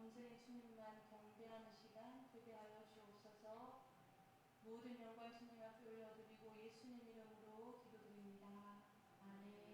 온전히 주님만 경배하는 시간 되게 하여 주옵소서. 모든 영광 주님 앞에 올려드리고 예수님 이름으로 기도드립니다. 아멘.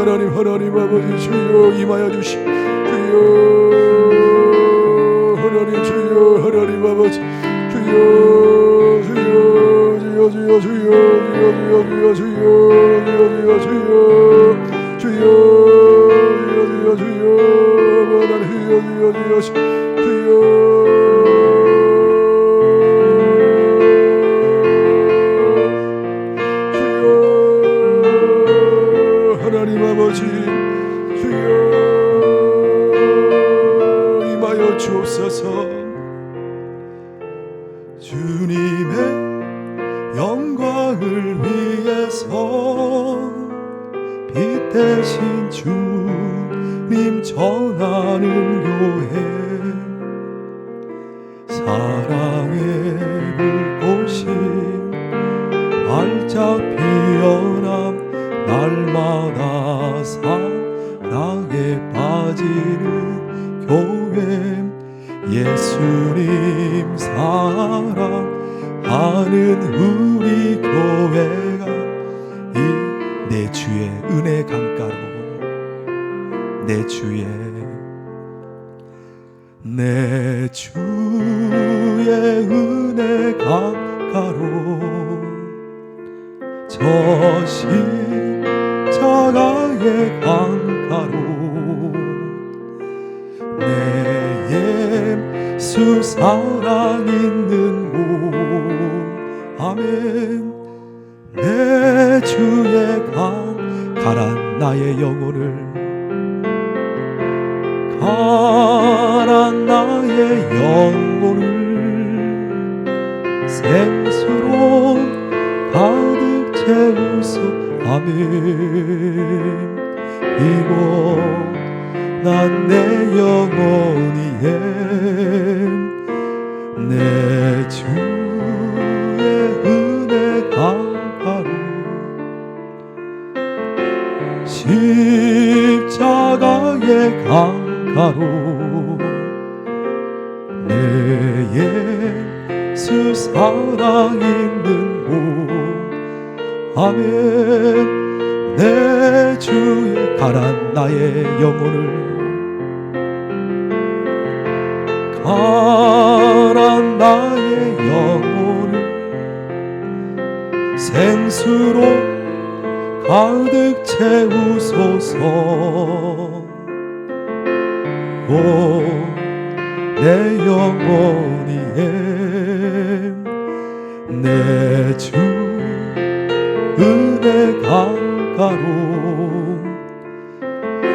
하나님 아버지 주여 임하여 주시 주여 하나님 주여 하나님 아버지 주여 주여 주여 주여 주여 주여 주여 주여 주여 주여 주여 주여 주여 주여 주여 하나님 주여 주여 주여 주여 하나님 아버지 주여 임하여 주옵소서. 주님의 영광을 위해서 빛 대신 주님 전하는 교회, 사랑의 불꽃이 활짝 피어남 날마다 사랑에 빠지는 교회, 예수님 사랑하는 우리 교회가 이 내 주의 은혜 강가로, 내 주의 은혜 강가로 저 십자가의 강가로 내 예수 사랑 있는 곳, 아멘. 내 주의 가란 나의 영혼을, 가란 나의 영혼을 생수로 가득 채우소, 아멘. 이곳 난 내 영혼이에 내 주의 은혜 강가로 십자가의 강가로 내 예수 사랑 있는 곳, 아멘. 내 주의 가란 나의 영혼을, 가란 나의 영혼을 생수로 가득 채우소서. 내 영혼이에 내 주 은혜 강가로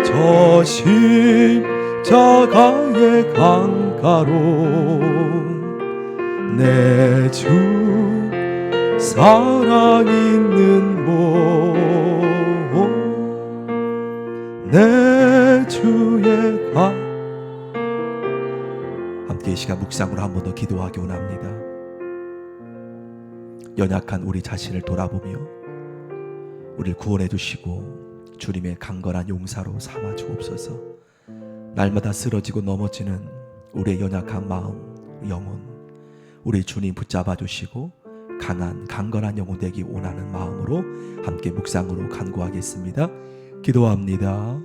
저 십자가의 강가로 내 주 사랑 있는 곳, 내 주의 강. 함께 이 시간 묵상으로 한 번 더 기도하기 원합니다. 연약한 우리 자신을 돌아보며 우리를 구원해 주시고 주님의 강건한 용사로 삼아 주옵소서. 날마다 쓰러지고 넘어지는 우리의 연약한 마음, 영혼, 우리 주님 붙잡아 주시고 강한 강건한 영혼 되기 원하는 마음으로 함께 묵상으로 간구하겠습니다. 기도합니다.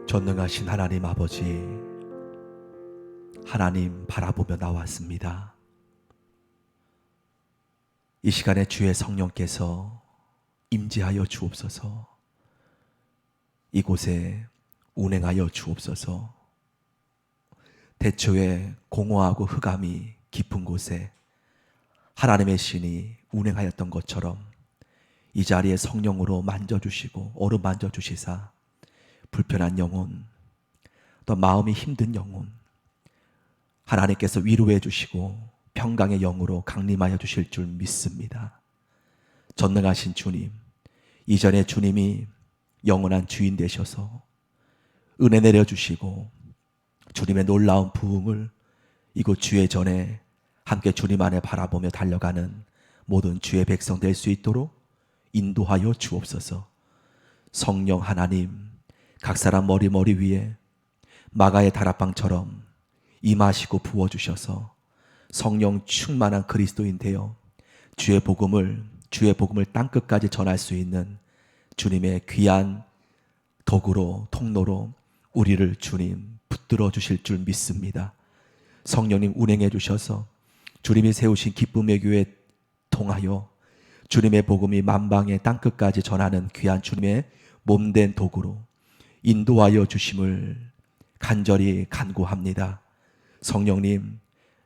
전능하신 하나님 아버지, 하나님 바라보며 나왔습니다. 이 시간에 주의 성령께서 임재하여 주옵소서. 이곳에 운행하여 주옵소서. 대초에 공허하고 흑암이 깊은 곳에 하나님의 신이 운행하였던 것처럼 이 자리에 성령으로 만져주시고 어루만져 주시사 불편한 영혼, 또 마음이 힘든 영혼 하나님께서 위로해 주시고 평강의 영으로 강림하여 주실 줄 믿습니다. 전능하신 주님, 이전에 주님이 영원한 주인 되셔서 은혜 내려주시고 주님의 놀라운 부흥을 이곳 주의 전에 함께 주님 안에 바라보며 달려가는 모든 주의 백성 될 수 있도록 인도하여 주옵소서. 성령 하나님, 각 사람 머리 위에 마가의 다락방처럼 임하시고 부어주셔서 성령 충만한 그리스도인 되어 주의 복음을 땅끝까지 전할 수 있는 주님의 귀한 도구로, 통로로 우리를 주님 붙들어 주실 줄 믿습니다. 성령님 운행해 주셔서 주님이 세우신 기쁨의 교회 통하여 주님의 복음이 만방의 땅끝까지 전하는 귀한 주님의 몸된 도구로 인도하여 주심을 간절히 간구합니다. 성령님,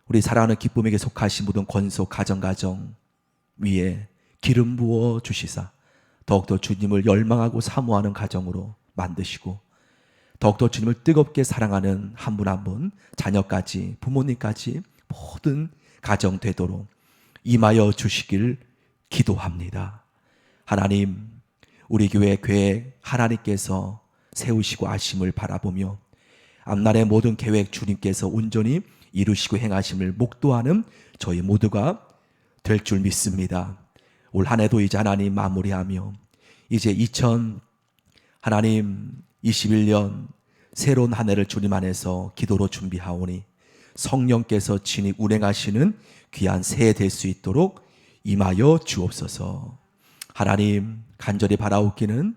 우리 사랑하는 기쁨에게 속하신 모든 권속 가정 위에 기름 부어 주시사 더욱더 주님을 열망하고 사모하는 가정으로 만드시고 더욱더 주님을 뜨겁게 사랑하는 한 분 한 분, 자녀까지 부모님까지 모든 가정 되도록 임하여 주시길 기도합니다. 하나님, 우리 교회 계획 하나님께서 세우시고 하심을 바라보며 앞날의 모든 계획 주님께서 온전히 이루시고 행하심을 목도하는 저희 모두가 될 줄 믿습니다. 올 한 해도 이제 하나님 마무리하며 이제 2021년 새로운 한 해를 주님 안에서 기도로 준비하오니 성령께서 친히 운행하시는 귀한 새해 될 수 있도록 임하여 주옵소서. 하나님, 간절히 바라옵기는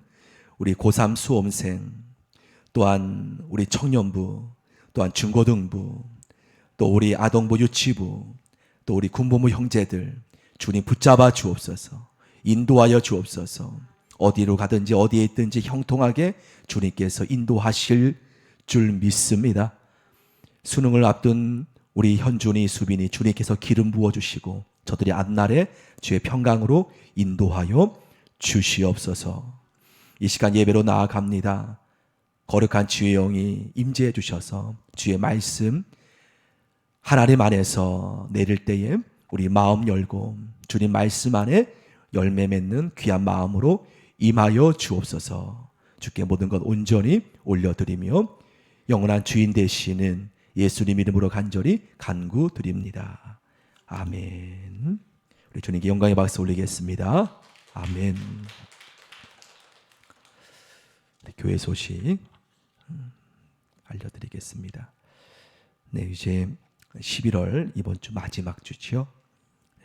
우리 고3 수험생, 또한 우리 청년부, 또한 중고등부, 또 우리 아동부 유치부, 또 우리 군부모 형제들 주님 붙잡아 주옵소서. 인도하여 주옵소서. 어디로 가든지 어디에 있든지 형통하게 주님께서 인도하실 줄 믿습니다. 수능을 앞둔 우리 현준이, 수빈이 주님께서 기름 부어주시고 저들이 앞날에 주의 평강으로 인도하여 주시옵소서. 이 시간 예배로 나아갑니다. 거룩한 주의 영이 임재해 주셔서 주의 말씀 하나님 안에서 내릴 때에 우리 마음 열고 주님 말씀 안에 열매 맺는 귀한 마음으로 임하여 주옵소서. 주께 모든 것 온전히 올려드리며 영원한 주인 되시는 예수님 이름으로 간절히 간구드립니다. 아멘. 우리 주님께 영광의 박수 올리겠습니다. 아멘. 교회 소식 알려드리겠습니다. 네, 이제 11월 이번 주 마지막 주죠.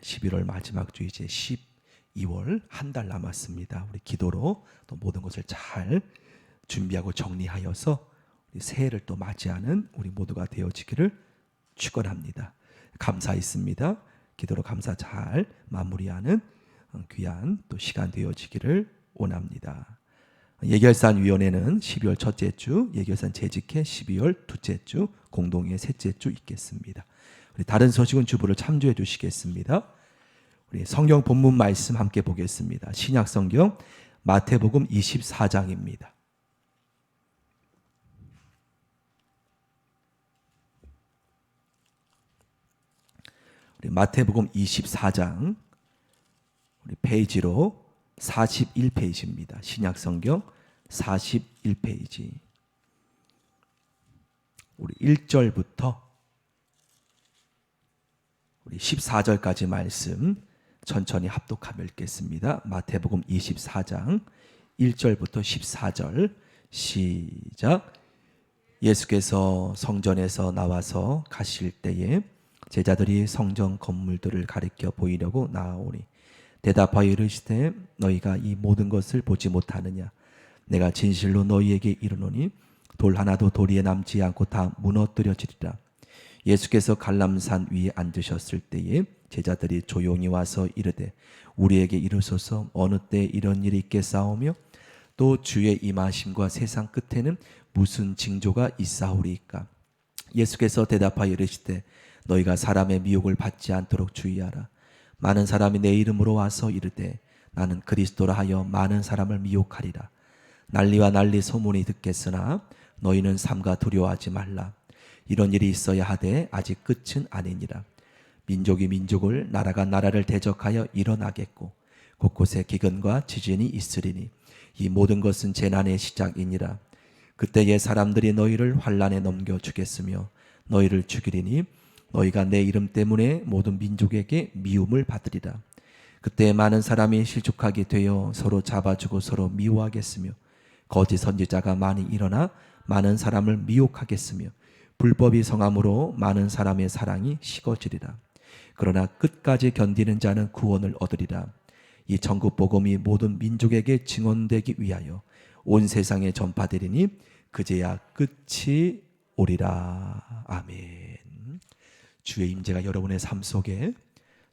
11월 마지막 주 이제 12월 한 달 남았습니다. 우리 기도로 또 모든 것을 잘 준비하고 정리하여서 우리 새해를 또 맞이하는 우리 모두가 되어지기를 축원합니다. 감사 있습니다. 기도로 감사 잘 마무리하는 귀한 또 시간 되어지기를 원합니다. 예결산위원회는 12월 첫째 주, 예결산 재직회 12월 둘째 주, 공동회 셋째 주 있겠습니다. 우리 다른 소식은 주부를 참조해 주시겠습니다. 우리 성경 본문 말씀 함께 보겠습니다. 신약 성경 마태복음 24장입니다. 우리 마태복음 24장 우리 페이지로 41페이지입니다. 신약 성경 41페이지. 우리 1절부터 우리 14절까지 말씀 천천히 합독하며 읽겠습니다. 마태복음 24장 1절부터 14절 시작. 예수께서 성전에서 나와서 가실 때에 제자들이 성전 건물들을 가리켜 보이려고 나아오니 대답하여 이르시되 너희가 이 모든 것을 보지 못하느냐. 내가 진실로 너희에게 이르노니 돌 하나도 도리에 남지 않고 다 무너뜨려지리라. 예수께서 갈람산 위에 앉으셨을 때에 제자들이 조용히 와서 이르되 우리에게 이르소서 어느 때 이런 일이 있겠사오며 또 주의 임하심과 세상 끝에는 무슨 징조가 있사오리이까. 예수께서 대답하여 이르시되 너희가 사람의 미혹을 받지 않도록 주의하라. 많은 사람이 내 이름으로 와서 이르되 나는 그리스도라 하여 많은 사람을 미혹하리라. 난리와 난리 소문이 듣겠으나 너희는 삼가 두려워하지 말라. 이런 일이 있어야 하되 아직 끝은 아니니라. 민족이 민족을 나라가 나라를 대적하여 일어나겠고 곳곳에 기근과 지진이 있으리니 이 모든 것은 재난의 시작이니라. 그때에 사람들이 너희를 환란에 넘겨 주겠으며 너희를 죽이리니 너희가 내 이름 때문에 모든 민족에게 미움을 받으리라. 그때 많은 사람이 실족하게 되어 서로 잡아주고 서로 미워하겠으며 거짓 선지자가 많이 일어나 많은 사람을 미혹하겠으며 불법이 성함으로 많은 사람의 사랑이 식어지리라. 그러나 끝까지 견디는 자는 구원을 얻으리라. 이 전국 복음이 모든 민족에게 증언되기 위하여 온 세상에 전파되리니 그제야 끝이 오리라. 아멘. 주의 임재가 여러분의 삶 속에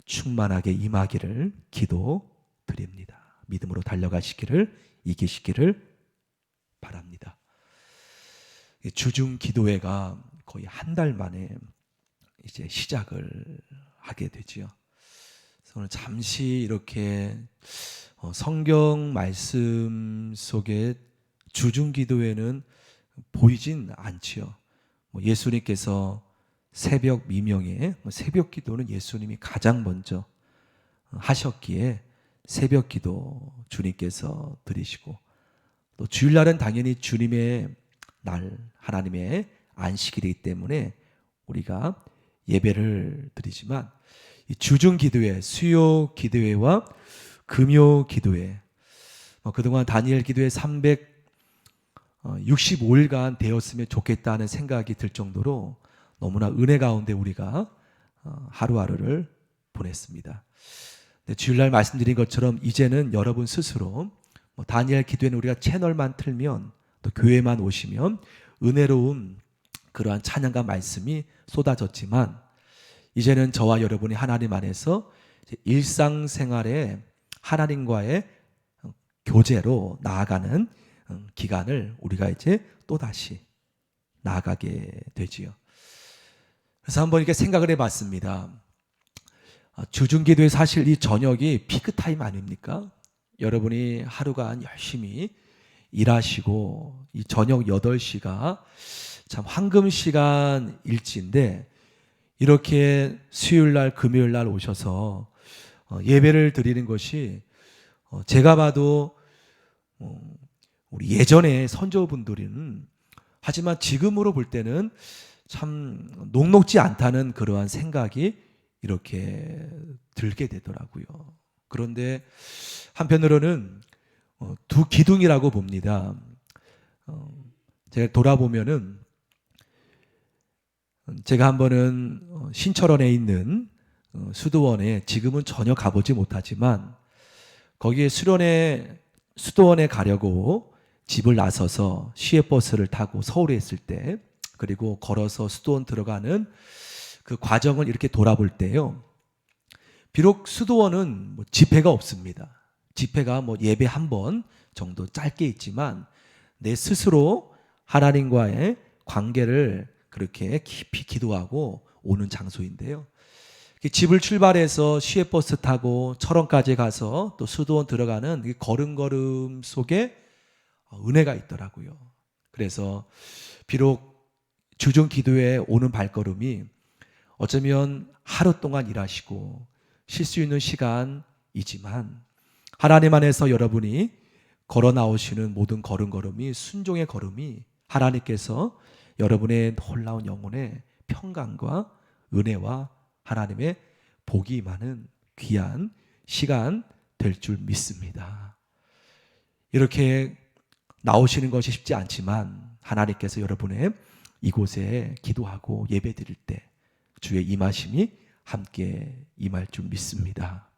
충만하게 임하기를 기도드립니다. 믿음으로 달려가시기를, 이기시기를 바랍니다. 주중 기도회가 거의 한 달 만에 이제 시작을 하게 되지요. 그래서 오늘 잠시 이렇게 성경 말씀 속에 주중 기도회는 보이진 않지요. 예수님께서 새벽 미명에 새벽 기도는 예수님이 가장 먼저 하셨기에 새벽 기도 주님께서 드리시고, 또 주일날은 당연히 주님의 날, 하나님의 안식일이기 때문에 우리가 예배를 드리지만, 이 주중 기도회, 수요 기도회와 금요 기도회, 그동안 다니엘 기도회 365일간 되었으면 좋겠다는 생각이 들 정도로 너무나 은혜 가운데 우리가 하루하루를 보냈습니다. 주일날 말씀드린 것처럼 이제는 여러분 스스로 다니엘 기도회는 우리가 채널만 틀면, 또 교회만 오시면 은혜로운 그러한 찬양과 말씀이 쏟아졌지만, 이제는 저와 여러분이 하나님 안에서 일상생활에 하나님과의 교제로 나아가는 기간을 우리가 이제 또다시 나아가게 되지요. 그래서 한번 이렇게 생각을 해봤습니다. 주중기도에 사실 이 저녁이 피크타임 아닙니까? 여러분이 하루간 열심히 일하시고 이 저녁 8시가 참 황금 시간일지인데, 이렇게 수요일날 금요일날 오셔서 예배를 드리는 것이 제가 봐도 우리 예전에 선조분들은, 하지만 지금으로 볼 때는 참 녹록지 않다는 그러한 생각이 이렇게 들게 되더라고요. 그런데 한편으로는 두 기둥이라고 봅니다. 제가 돌아보면은, 제가 한번은 신철원에 있는 수도원에, 지금은 전혀 가보지 못하지만 거기에 수도원에 가려고 집을 나서서 시외버스를 타고 서울에 있을 때, 그리고 걸어서 수도원 들어가는 그 과정을 이렇게 돌아볼 때요, 비록 수도원은 집회가 없습니다. 집회가 예배 한 번 정도 짧게 있지만 내 스스로 하나님과의 관계를 그렇게 깊이 기도하고 오는 장소인데요, 집을 출발해서 시외버스 타고 철원까지 가서 또 수도원 들어가는 이 걸음걸음 속에 은혜가 있더라고요. 그래서 비록 주중 기도에 오는 발걸음이 어쩌면 하루 동안 일하시고 쉴 수 있는 시간이지만, 하나님 안에서 여러분이 걸어 나오시는 모든 걸음걸음이, 순종의 걸음이 하나님께서 여러분의 놀라운 영혼의 평강과 은혜와 하나님의 복이 임하는 귀한 시간 될 줄 믿습니다. 이렇게 나오시는 것이 쉽지 않지만 하나님께서 여러분의 이곳에 기도하고 예배 드릴 때 주의 임하심이 함께 임할 줄 믿습니다.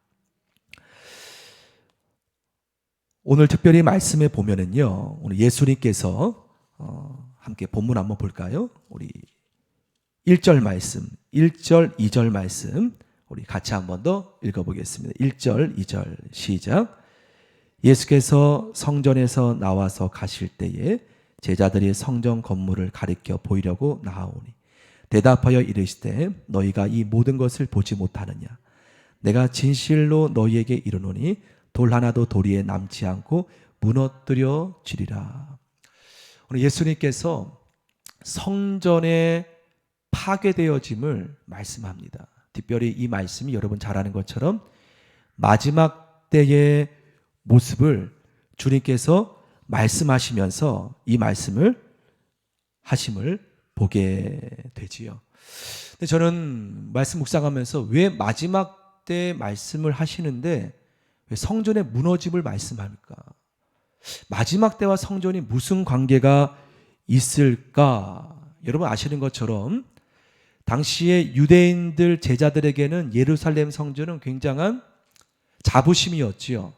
오늘 특별히 말씀에 보면은요, 오늘 예수님께서 함께 본문 한번 볼까요? 우리 1절 말씀, 1절, 2절 말씀 우리 같이 한번 더 읽어보겠습니다. 1절, 2절 시작. 예수께서 성전에서 나와서 가실 때에 제자들이 성전 건물을 가리켜 보이려고 나아오니 대답하여 이르시되 너희가 이 모든 것을 보지 못하느냐? 내가 진실로 너희에게 이르노니 돌 하나도 도리에 남지 않고 무너뜨려지리라. 오늘 예수님께서 성전의 파괴되어짐을 말씀합니다. 특별히 이 말씀이 여러분 잘 아는 것처럼 마지막 때의 모습을 주님께서 말씀하시면서 이 말씀을 하심을 보게 되지요. 근데 저는 말씀 묵상하면서 왜 마지막 때 말씀을 하시는데 왜 성전의 무너짐을 말씀합니까? 마지막 때와 성전이 무슨 관계가 있을까? 여러분 아시는 것처럼 당시에 유대인들 제자들에게는 예루살렘 성전은 굉장한 자부심이었지요.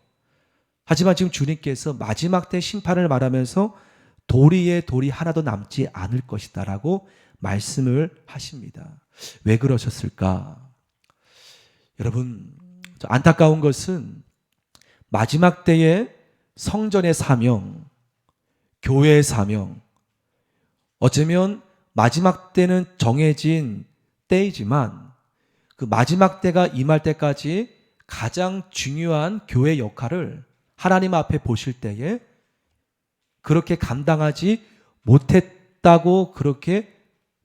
하지만 지금 주님께서 마지막 때 심판을 말하면서 도리에 돌이 하나도 남지 않을 것이다 라고 말씀을 하십니다. 왜 그러셨을까? 여러분, 안타까운 것은 마지막 때에 성전의 사명, 교회의 사명, 어쩌면 마지막 때는 정해진 때이지만 그 마지막 때가 임할 때까지 가장 중요한 교회 역할을 하나님 앞에 보실 때에 그렇게 감당하지 못했다고 그렇게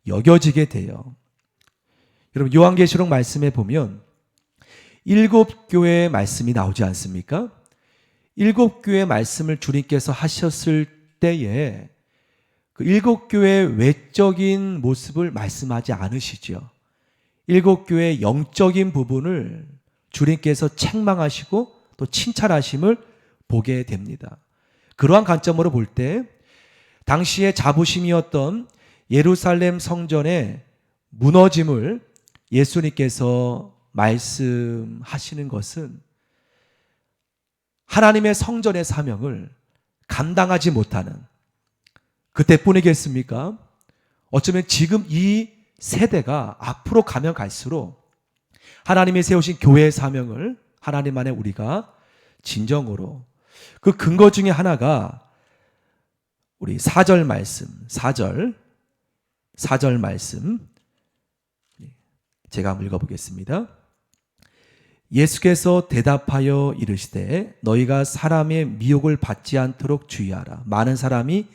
여겨지게 돼요. 여러분 요한계시록 말씀에 보면 7교회의 말씀이 나오지 않습니까? 7교회의 말씀을 주님께서 하셨을 때에 그 7교회의 외적인 모습을 말씀하지 않으시죠. 7교회의 영적인 부분을 주님께서 책망하시고 또 칭찬하심을 보게 됩니다. 그러한 관점으로 볼 때 당시의 자부심이었던 예루살렘 성전의 무너짐을 예수님께서 말씀하시는 것은 하나님의 성전의 사명을 감당하지 못하는 그때뿐이겠습니까? 어쩌면 지금 이 세대가 앞으로 가면 갈수록 하나님이 세우신 교회의 사명을 하나님 안에 우리가 진정으로 그 근거 중에 하나가 우리 4절 말씀, 4절 말씀 제가 한번 읽어보겠습니다. 예수께서 대답하여 이르시되 너희가 사람의 미혹을 받지 않도록 주의하라. 많은 사람이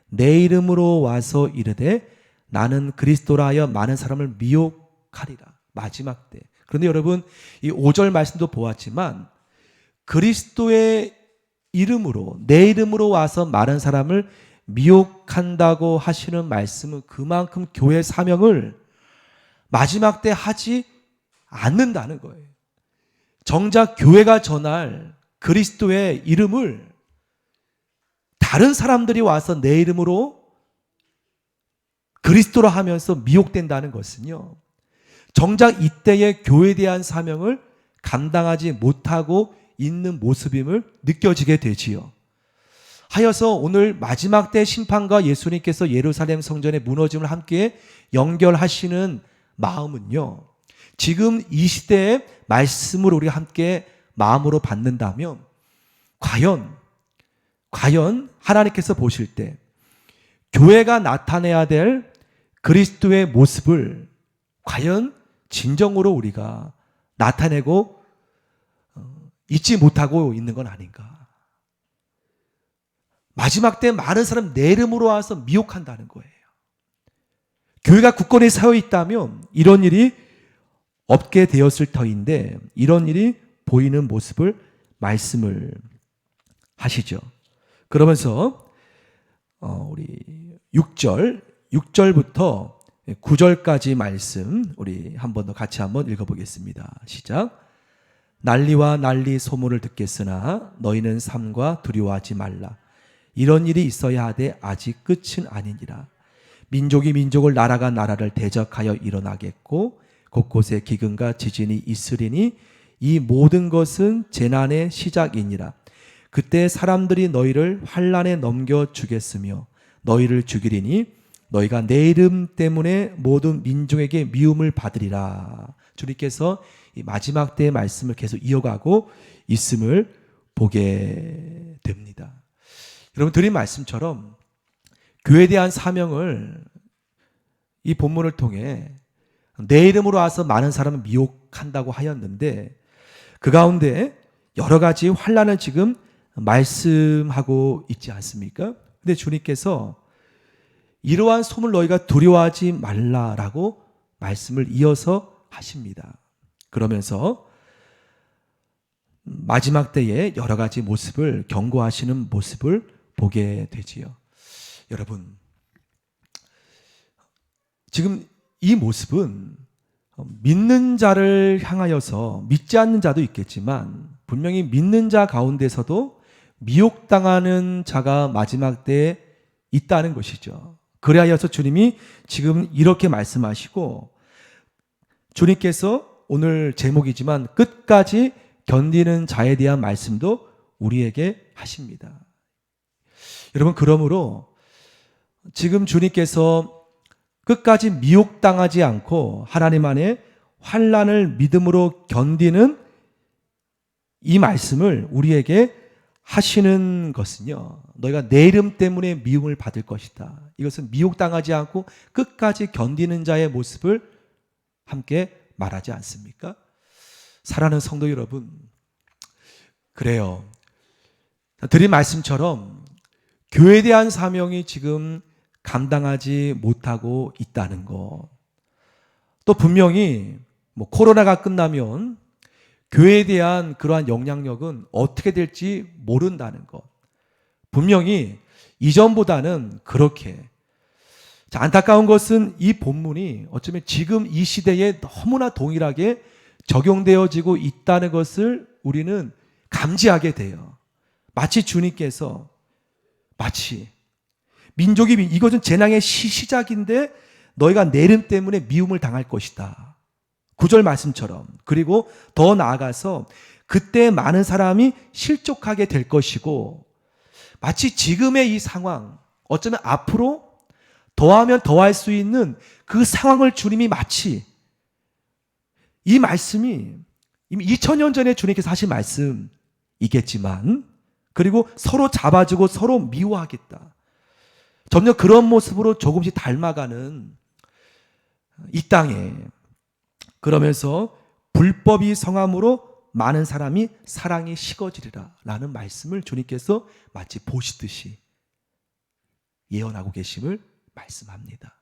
내 이름으로 와서 이르되 나는 그리스도라 하여 많은 사람을 미혹하리라. 마지막 때. 그런데 여러분 이 5절 말씀도 보았지만 그리스도의 이름으로 내 이름으로 와서 많은 사람을 미혹한다고 하시는 말씀은 그만큼 교회 사명을 마지막 때 하지 않는다는 거예요. 정작 교회가 전할 그리스도의 이름을 다른 사람들이 와서 내 이름으로 그리스도라 하면서 미혹된다는 것은요, 정작 이때의 교회에 대한 사명을 감당하지 못하고 있는 모습임을 느껴지게 되지요. 하여서 오늘 마지막 때 심판과 예수님께서 예루살렘 성전의 무너짐을 함께 연결하시는 마음은요, 지금 이 시대의 말씀을 우리가 함께 마음으로 받는다면 과연 하나님께서 보실 때 교회가 나타내야 될 그리스도의 모습을 과연 진정으로 우리가 나타내고 잊지 못하고 있는 건 아닌가. 마지막 때 많은 사람 내 이름으로 와서 미혹한다는 거예요. 교회가 굳건히 서 있다면 이런 일이 없게 되었을 터인데 이런 일이 보이는 모습을 말씀을 하시죠. 그러면서 우리 6절부터 9절까지 말씀 우리 한 번 더 같이 한번 읽어보겠습니다. 시작. 난리와 난리 소문을 듣겠으나 너희는 삼가 두려워하지 말라. 이런 일이 있어야 하되 아직 끝은 아니니라. 민족이 민족을 나라가 나라를 대적하여 일어나겠고 곳곳에 기근과 지진이 있으리니 이 모든 것은 재난의 시작이니라. 그때 사람들이 너희를 환난에 넘겨주겠으며 너희를 죽이리니 너희가 내 이름 때문에 모든 민족에게 미움을 받으리라. 주님께서 이 마지막 때의 말씀을 계속 이어가고 있음을 보게 됩니다. 여러분 드린 말씀처럼 교회에 대한 사명을 이 본문을 통해 내 이름으로 와서 많은 사람을 미혹한다고 하였는데 그 가운데 여러 가지 환난을 지금 말씀하고 있지 않습니까? 근데 주님께서 이러한 소문을 너희가 두려워하지 말라라고 말씀을 이어서 하십니다. 그러면서 마지막 때에 여러 가지 모습을 경고하시는 모습을 보게 되지요. 여러분, 지금 이 모습은 믿는 자를 향하여서 믿지 않는 자도 있겠지만 분명히 믿는 자 가운데서도 미혹당하는 자가 마지막 때에 있다는 것이죠. 그래야여서 주님이 지금 이렇게 말씀하시고, 주님께서 오늘 제목이지만 끝까지 견디는 자에 대한 말씀도 우리에게 하십니다. 여러분, 그러므로 지금 주님께서 끝까지 미혹당하지 않고 하나님 안에 환난을 믿음으로 견디는 이 말씀을 우리에게 하시는 것은요, 너희가 내 이름 때문에 미움을 받을 것이다. 이것은 미혹당하지 않고 끝까지 견디는 자의 모습을 함께 말하지 않습니까? 사랑하는 성도 여러분, 그래요. 드린 말씀처럼 교회에 대한 사명이 지금 감당하지 못하고 있다는 것, 또 분명히 코로나가 끝나면 교회에 대한 그러한 영향력은 어떻게 될지 모른다는 것, 분명히 이전보다는 그렇게. 자, 안타까운 것은 이 본문이 어쩌면 지금 이 시대에 너무나 동일하게 적용되어지고 있다는 것을 우리는 감지하게 돼요. 마치 주님께서 민족이 이것은 재앙의 시작인데 너희가 내 이름 때문에 미움을 당할 것이다. 9절 말씀처럼. 그리고 더 나아가서 그때 많은 사람이 실족하게 될 것이고, 마치 지금의 이 상황, 어쩌면 앞으로 더하면 더할 수 있는 그 상황을 주님이 마치, 이 말씀이 이미 2000년 전에 주님께서 하신 말씀이겠지만, 그리고 서로 잡아주고 서로 미워하겠다. 점점 그런 모습으로 조금씩 닮아가는 이 땅에, 그러면서 불법이 성함으로 많은 사람이 사랑이 식어지리라 라는 말씀을 주님께서 마치 보시듯이 예언하고 계심을 말씀합니다.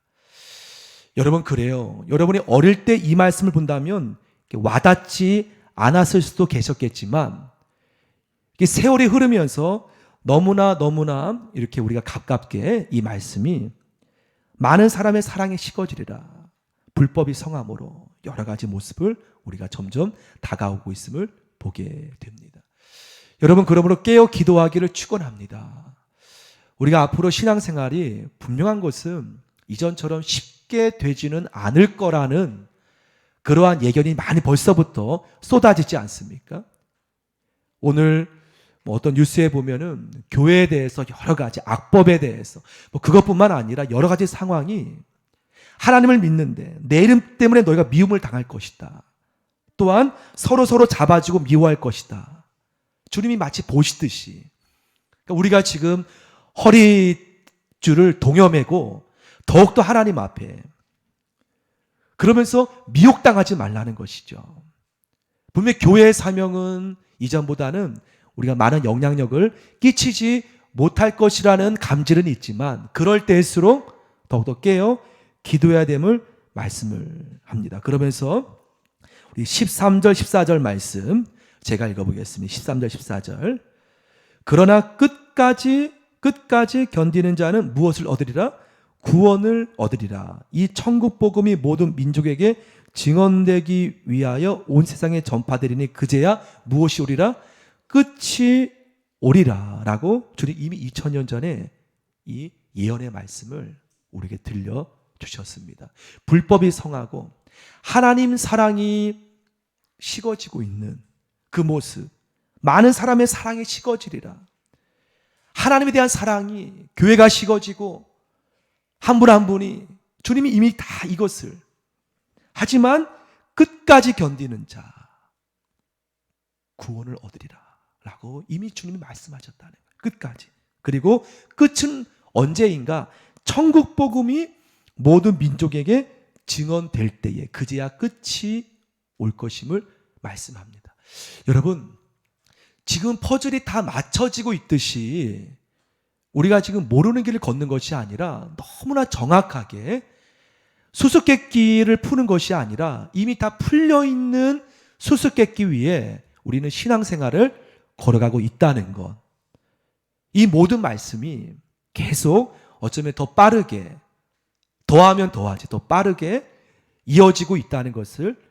여러분, 그래요. 여러분이 어릴 때 이 말씀을 본다면 와닿지 않았을 수도 계셨겠지만, 세월이 흐르면서 너무나 이렇게 우리가 가깝게 이 말씀이 많은 사람의 사랑이 식어지리라, 불법이 성함으로 여러 가지 모습을 우리가 점점 다가오고 있음을 보게 됩니다. 여러분, 그러므로 깨어 기도하기를 축원합니다. 우리가 앞으로 신앙생활이 분명한 것은 이전처럼 쉽게 되지는 않을 거라는 그러한 예견이 많이 벌써부터 쏟아지지 않습니까? 오늘 어떤 뉴스에 보면은 교회에 대해서 여러 가지 악법에 대해서 그것뿐만 아니라 여러 가지 상황이, 하나님을 믿는데 내 이름 때문에 너희가 미움을 당할 것이다. 또한 서로 잡아주고 미워할 것이다. 주님이 마치 보시듯이, 그러니까 우리가 지금 허리줄을 동여매고 더욱더 하나님 앞에 그러면서 미혹당하지 말라는 것이죠. 분명히 교회의 사명은 이전보다는 우리가 많은 영향력을 끼치지 못할 것이라는 감질은 있지만, 그럴 때일수록 더욱더 깨어 기도해야 됨을 말씀을 합니다. 그러면서 우리 13절 14절 말씀 제가 읽어보겠습니다. 13절 14절. 그러나 끝까지 견디는 자는 무엇을 얻으리라? 구원을 얻으리라. 이 천국 복음이 모든 민족에게 증언되기 위하여 온 세상에 전파되리니 그제야 무엇이 오리라? 끝이 오리라 라고 주님 이미 2000년 전에 이 예언의 말씀을 우리에게 들려주셨습니다. 불법이 성하고 하나님 사랑이 식어지고 있는 그 모습, 많은 사람의 사랑이 식어지리라. 하나님에 대한 사랑이, 교회가 식어지고 한 분 한 분이, 주님이 이미 다 이것을, 하지만 끝까지 견디는 자 구원을 얻으리라 라고 이미 주님이 말씀하셨다는 거예요. 끝까지. 그리고 끝은 언제인가? 천국 복음이 모든 민족에게 증언될 때에 그제야 끝이 올 것임을 말씀합니다. 여러분, 지금 퍼즐이 다 맞춰지고 있듯이 우리가 지금 모르는 길을 걷는 것이 아니라 너무나 정확하게 수수께끼를 푸는 것이 아니라 이미 다 풀려있는 수수께끼 위에 우리는 신앙생활을 걸어가고 있다는 것. 이 모든 말씀이 계속 어쩌면 더 빠르게 더하면 더하지 더 빠르게 이어지고 있다는 것을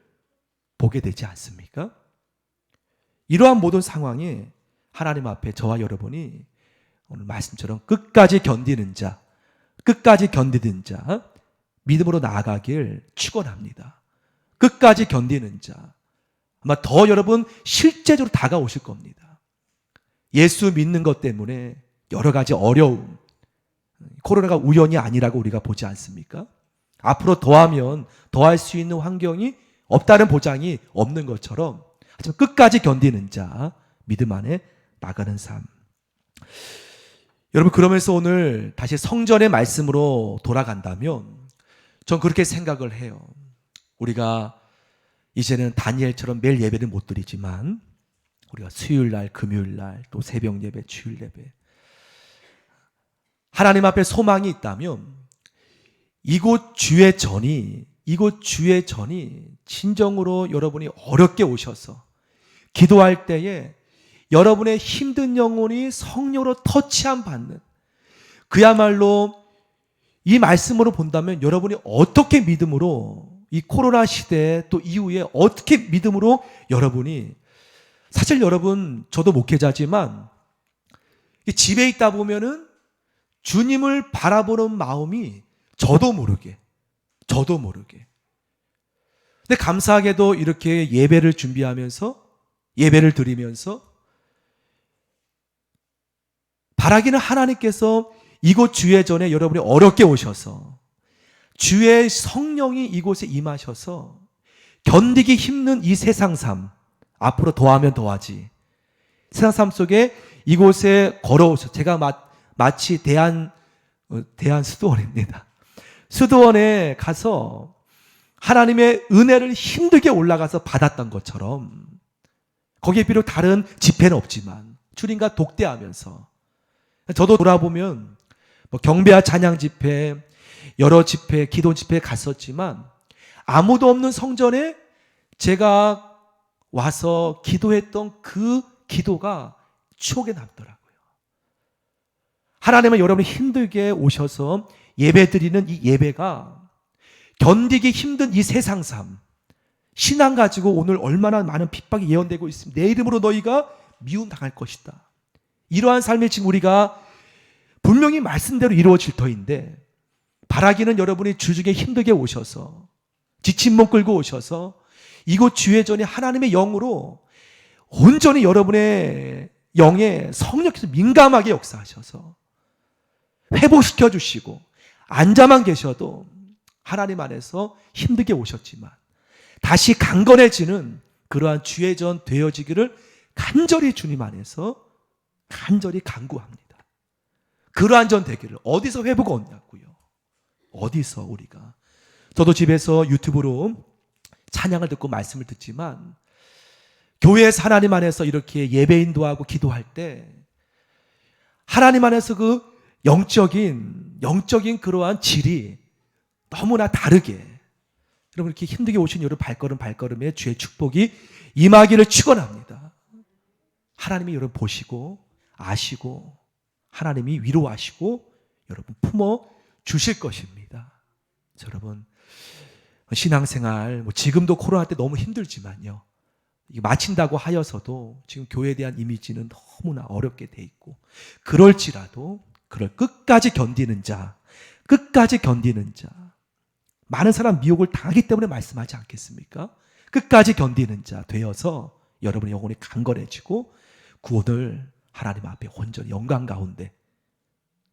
보게 되지 않습니까? 이러한 모든 상황에 하나님 앞에 저와 여러분이 오늘 말씀처럼 끝까지 견디는 자, 끝까지 견디는 자, 믿음으로 나아가길 축원합니다. 끝까지 견디는 자, 아마 더 여러분 실제적으로 다가오실 겁니다. 예수 믿는 것 때문에 여러 가지 어려움, 코로나가 우연이 아니라고 우리가 보지 않습니까? 앞으로 더하면 더할 수 있는 환경이 없다는 보장이 없는 것처럼 하지만 끝까지 견디는 자, 믿음 안에 나가는 삶. 여러분, 그러면서 오늘 다시 성전의 말씀으로 돌아간다면 전 그렇게 생각을 해요. 우리가 이제는 다니엘처럼 매일 예배는 못 드리지만 우리가 수요일날, 금요일날, 또 새벽 예배, 주일 예배, 하나님 앞에 소망이 있다면 이곳 주의 전이 진정으로 여러분이 어렵게 오셔서 기도할 때에 여러분의 힘든 영혼이 성령으로 터치함 받는, 그야말로 이 말씀으로 본다면 여러분이 어떻게 믿음으로 이 코로나 시대 또 이후에 어떻게 믿음으로 여러분이, 사실 여러분 저도 목회자지만 집에 있다 보면은 주님을 바라보는 마음이 저도 모르게 근데 감사하게도 이렇게 예배를 준비하면서 예배를 드리면서 바라기는 하나님께서 이곳 주의 전에 여러분이 어렵게 오셔서 주의 성령이 이곳에 임하셔서 견디기 힘든 이 세상 삶, 앞으로 더하면 더하지, 세상 삶 속에 이곳에 걸어오셔서, 제가 마치 대한 수도원입니다. 수도원에 가서 하나님의 은혜를 힘들게 올라가서 받았던 것처럼, 거기에 비록 다른 집회는 없지만 주님과 독대하면서, 저도 돌아보면 경배와 찬양 집회, 여러 집회, 기도 집회에 갔었지만 아무도 없는 성전에 제가 와서 기도했던 그 기도가 추억에 남더라고요. 하나님은 여러분이 힘들게 오셔서 예배 드리는 이 예배가 견디기 힘든 이 세상 삶, 신앙 가지고 오늘 얼마나 많은 핍박이 예언되고 있습니다. 내 이름으로 너희가 미움당할 것이다. 이러한 삶이 지금 우리가 분명히 말씀대로 이루어질 터인데, 바라기는 여러분이 주중에 힘들게 오셔서 지친 몸 끌고 오셔서 이곳 주의 전에 하나님의 영으로 온전히 여러분의 영에 성령께서 민감하게 역사하셔서 회복시켜 주시고, 앉아만 계셔도 하나님 안에서 힘들게 오셨지만 다시 강건해지는 그러한 주의 전 되어지기를 간절히 주님 안에서 간절히 간구합니다. 그러한 전 되기를. 어디서 회복 얻냐고요? 어디서 우리가. 저도 집에서 유튜브로 찬양을 듣고 말씀을 듣지만 교회에서 하나님 안에서 이렇게 예배 인도하고 기도할 때 하나님 안에서 그 영적인 그러한 질이 너무나 다르게, 여러분 이렇게 힘들게 오신 여러분 발걸음에 주의 축복이 임하기를 축원합니다. 하나님이 여러분 보시고 아시고 하나님이 위로하시고 여러분 품어 주실 것입니다. 여러분 신앙생활 지금도 코로나 때 너무 힘들지만요, 마친다고 하여서도 지금 교회에 대한 이미지는 너무나 어렵게 돼 있고, 그럴지라도 그걸 끝까지 견디는 자, 많은 사람 미혹을 당하기 때문에 말씀하지 않겠습니까? 끝까지 견디는 자 되어서 여러분의 영혼이 강건해지고 구원을 하나님 앞에 온전히 영광 가운데,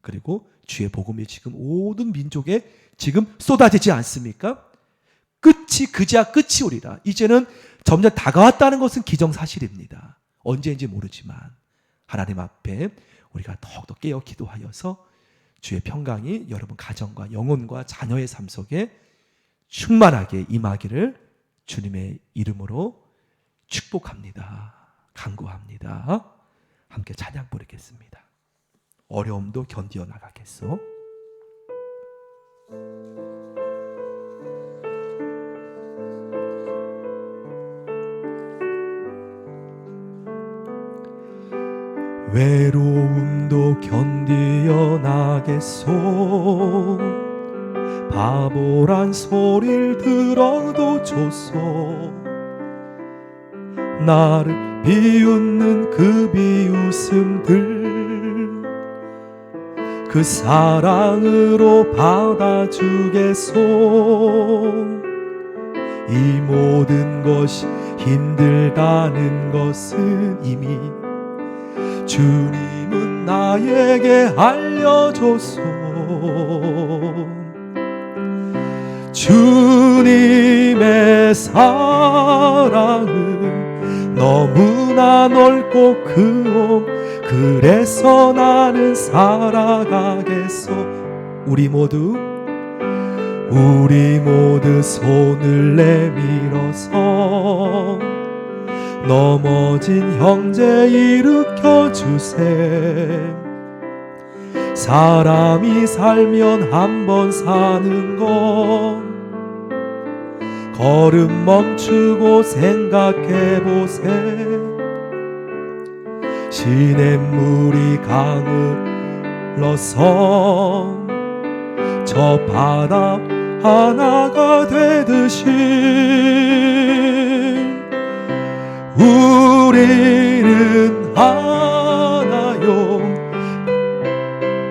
그리고 주의 복음이 지금 모든 민족에 지금 쏟아지지 않습니까? 끝이 그제야 끝이 오리라. 이제는 점점 다가왔다는 것은 기정사실입니다. 언제인지 모르지만 하나님 앞에 우리가 더욱더 깨어 기도하여서 주의 평강이 여러분 가정과 영혼과 자녀의 삶 속에 충만하게 임하기를 주님의 이름으로 축복합니다. 간구합니다. 함께 찬양 부르겠습니다. 어려움도 견디어 나가겠소. 외로움도 견디어 나겠소. 바보란 소리를 들어도 좋소. 나를 비웃는 그 비웃음들 그 사랑으로 받아주겠소. 이 모든 것이 힘들다는 것은 이미 주님은 나에게 알려줬소. 주님의 사랑은 너무나 넓고 크오. 그래서 나는 살아가겠소. 우리 모두 손을 내밀어서 넘어진 형제 일으켜 주세. 사람이 살면 한 번 사는 것 걸음 멈추고 생각해 보세. 시냇물이 강을 흘러서 저 바다 하나가 되듯이 우리는 하나요.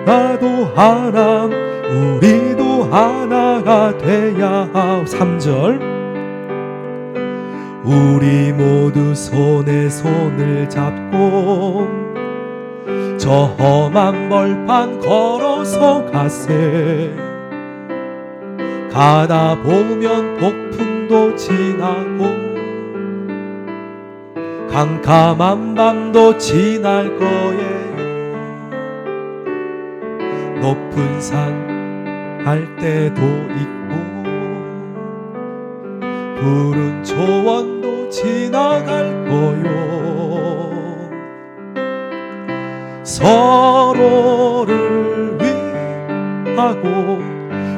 나도 하나 우리도 하나가 돼야 하오. 3절 우리 모두 손에 손을 잡고 저 험한 벌판 걸어서 가세. 가다 보면 폭풍도 지나고 캄캄한 밤도 지날 거예요. 높은 산 갈 때도 있고 푸른 초원도 지나갈 거요. 서로를 위하고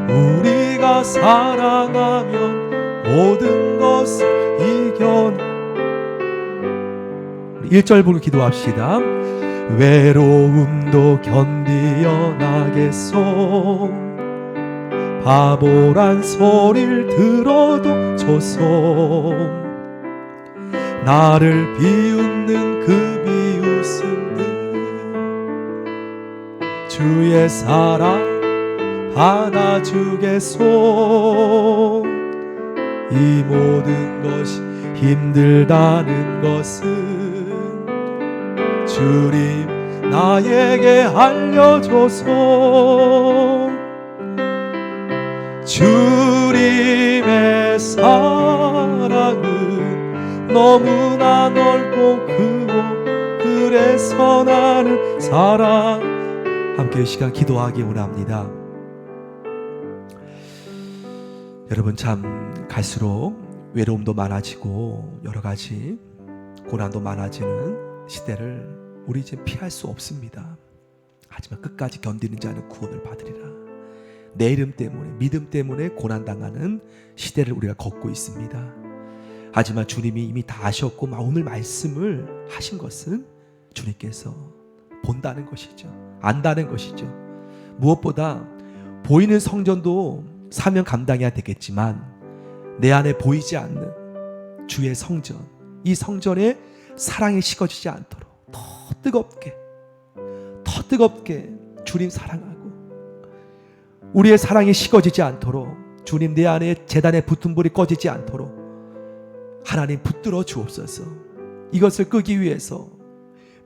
우리가 사랑하면 모든 것을 이겨내. 1절 보고 기도합시다. 외로움도 견디어 나겠소. 바보란 소리를 들어도 좋소. 나를 비웃는 그 비웃음들 주의 사랑 받아주겠소. 이 모든 것이 힘들다는 것은 주님 나에게 알려줘서 주님의 사랑은 너무나 넓고 크고 그래서 나는 살아. 함께 이 시간 기도하기 원합니다. 여러분, 참 갈수록 외로움도 많아지고 여러 가지 고난도 많아지는 시대를 우리 이제 피할 수 없습니다. 하지만 끝까지 견디는 자는 구원을 받으리라. 내 이름 때문에, 믿음 때문에 고난당하는 시대를 우리가 걷고 있습니다. 하지만 주님이 이미 다 아셨고 오늘 말씀을 하신 것은 주님께서 본다는 것이죠. 안다는 것이죠. 무엇보다 보이는 성전도 사명 감당해야 되겠지만 내 안에 보이지 않는 주의 성전, 이 성전에 사랑이 식어지지 않도록 더 뜨겁게 주님 사랑하고 우리의 사랑이 식어지지 않도록 주님 내 안에 제단에 붙은 불이 꺼지지 않도록 하나님 붙들어 주옵소서. 이것을 끄기 위해서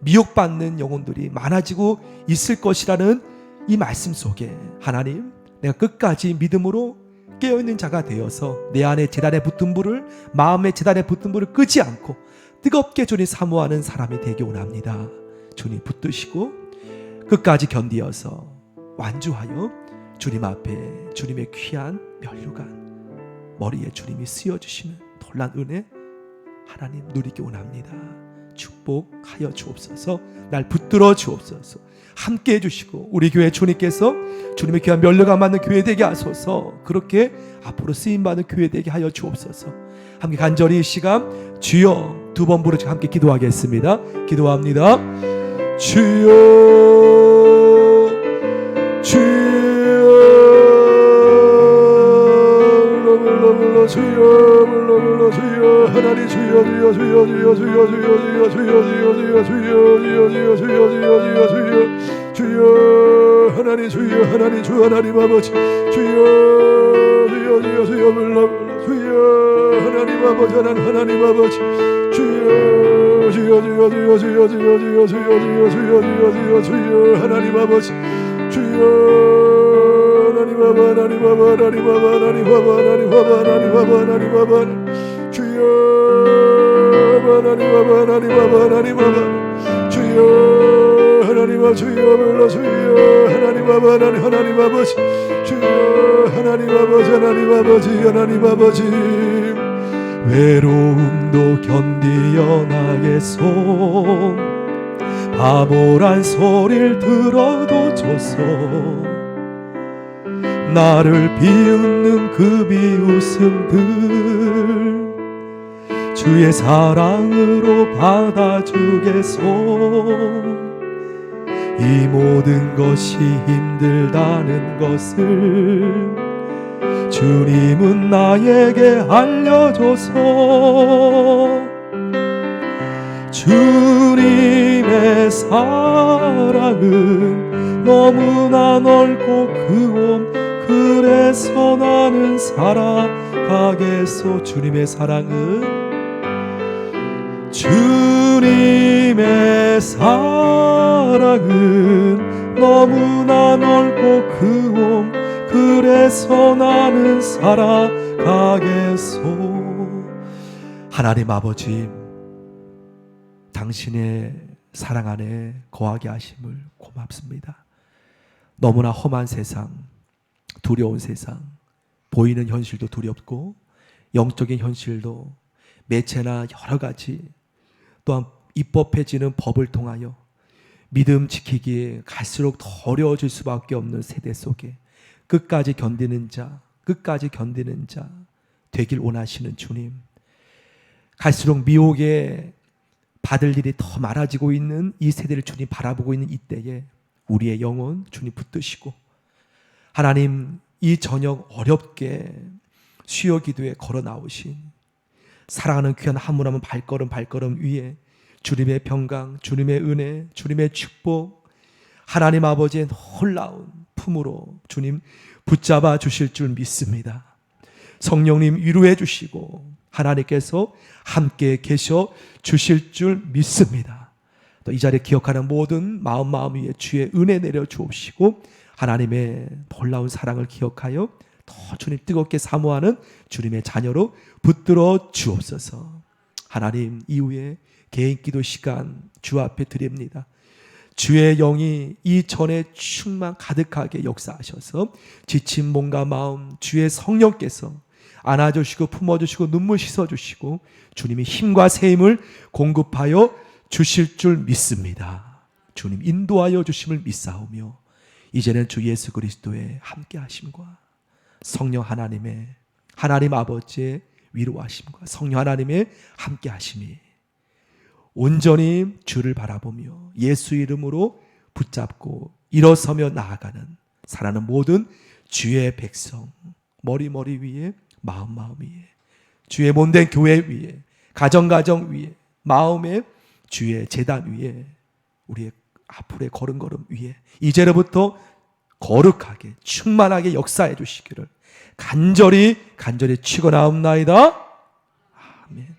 미혹받는 영혼들이 많아지고 있을 것이라는 이 말씀 속에 하나님, 내가 끝까지 믿음으로 깨어있는 자가 되어서 내 안에 제단에 붙은 불을, 마음의 제단에 붙은 불을 끄지 않고 뜨겁게 주님 사모하는 사람이 되기 원합니다. 주님 붙드시고 끝까지 견디어서 완주하여 주님 앞에 주님의 귀한 면류관 머리에 주님이 쓰여주시는 놀란 은혜 하나님 누리기 원합니다. 축복하여 주옵소서. 날 붙들어 주옵소서. 함께 해주시고 우리 교회 주님께서 주님의 귀한 면류관 받는 교회 되게 하소서. 그렇게 앞으로 쓰임받는 교회 되게 하여 주옵소서. 함께 간절히 이 시간 주여 두 번 부르짖고 함께 기도하겠습니다. 기도합니다. 주여 주여 주여 하나님 주여 하나님 주 하나님 아버지 주여 불러 주여 하나님 아버지 하나님 아버지 주여 하나님 아버지 주여 하나님 아버 주여 주여 하나님 주여 불러 주여 하나님 아버지 주여 하나님 아버지 외로움도 견디어 나겠소 바보란 소리를 들어도 좋소 나를 비웃는 그 비웃음들 주의 사랑으로 받아주겠소 이 모든 것이 힘들다는 것을 주님은 나에게 알려줘서 주님의 사랑은 너무나 넓고 크고 그래서 나는 살아가겠소 주님의 사랑은 주님의 사랑은 너무나 넓고 크고 그래서 나는 살아가겠소 하나님 아버지 당신의 사랑 안에 거하게 하심을 고맙습니다. 너무나 험한 세상 두려운 세상 보이는 현실도 두렵고 영적인 현실도 매체나 여러 가지 또한 입법해지는 법을 통하여 믿음 지키기에 갈수록 더 어려워질 수밖에 없는 세대 속에 끝까지 견디는 자 되길 원하시는 주님 갈수록 미혹에 받을 일이 더 많아지고 있는 이 세대를 주님 바라보고 있는 이때에 우리의 영혼 주님 붙드시고 하나님 이 저녁 어렵게 수요 기도에 걸어 나오신 사랑하는 귀한 한 분 한 분 발걸음 위에 주님의 평강, 주님의 은혜, 주님의 축복 하나님 아버지의 놀라운 품으로 주님 붙잡아 주실 줄 믿습니다. 성령님 위로해 주시고 하나님께서 함께 계셔 주실 줄 믿습니다. 또 이 자리에 기억하는 모든 마음 위에 주의 은혜 내려 주옵시고 하나님의 놀라운 사랑을 기억하여 더 주님 뜨겁게 사모하는 주님의 자녀로 붙들어 주옵소서. 하나님 이후에 개인 기도 시간 주 앞에 드립니다. 주의 영이 이 전에 충만 가득하게 역사하셔서 지친 몸과 마음 주의 성령께서 안아주시고 품어주시고 눈물 씻어주시고 주님이 힘과 세임을 공급하여 주실 줄 믿습니다. 주님 인도하여 주심을 믿사오며 이제는 주 예수 그리스도의 함께 하심과 성령 하나님의 하나님 아버지의 위로하심과 성령 하나님의 함께 하심이 온전히 주를 바라보며 예수 이름으로 붙잡고 일어서며 나아가는 사랑하는 모든 주의 백성 머리 위에 마음 위에 주의 몸된 교회 위에 가정 위에 마음의 주의 제단 위에 우리의 앞으로의 걸음걸음 위에 이제로부터 거룩하게 충만하게 역사해 주시기를 간절히 축원하옵나이다. 아멘.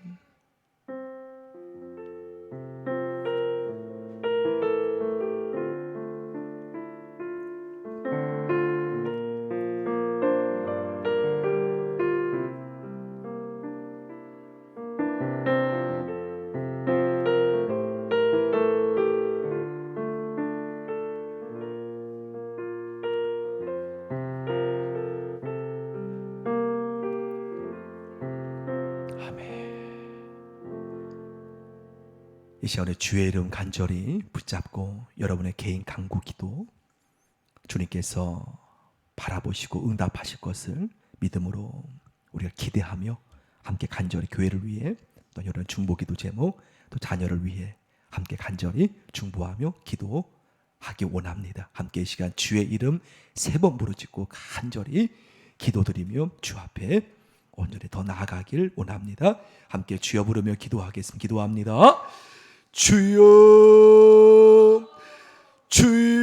이 시간에 주의 이름 간절히 붙잡고 여러분의 개인 간구 기도 주님께서 바라보시고 응답하실 것을 믿음으로 우리가 기대하며 함께 간절히 교회를 위해 또 여러분 중보기도 제목 또 자녀를 위해 함께 간절히 중보하며 기도하기 원합니다. 함께 이 시간 주의 이름 3번 부르짖고 간절히 기도드리며 주 앞에 온전히 더 나아가길 원합니다. 함께 주여 부르며 기도하겠습니다. 기도합니다. 주여 주여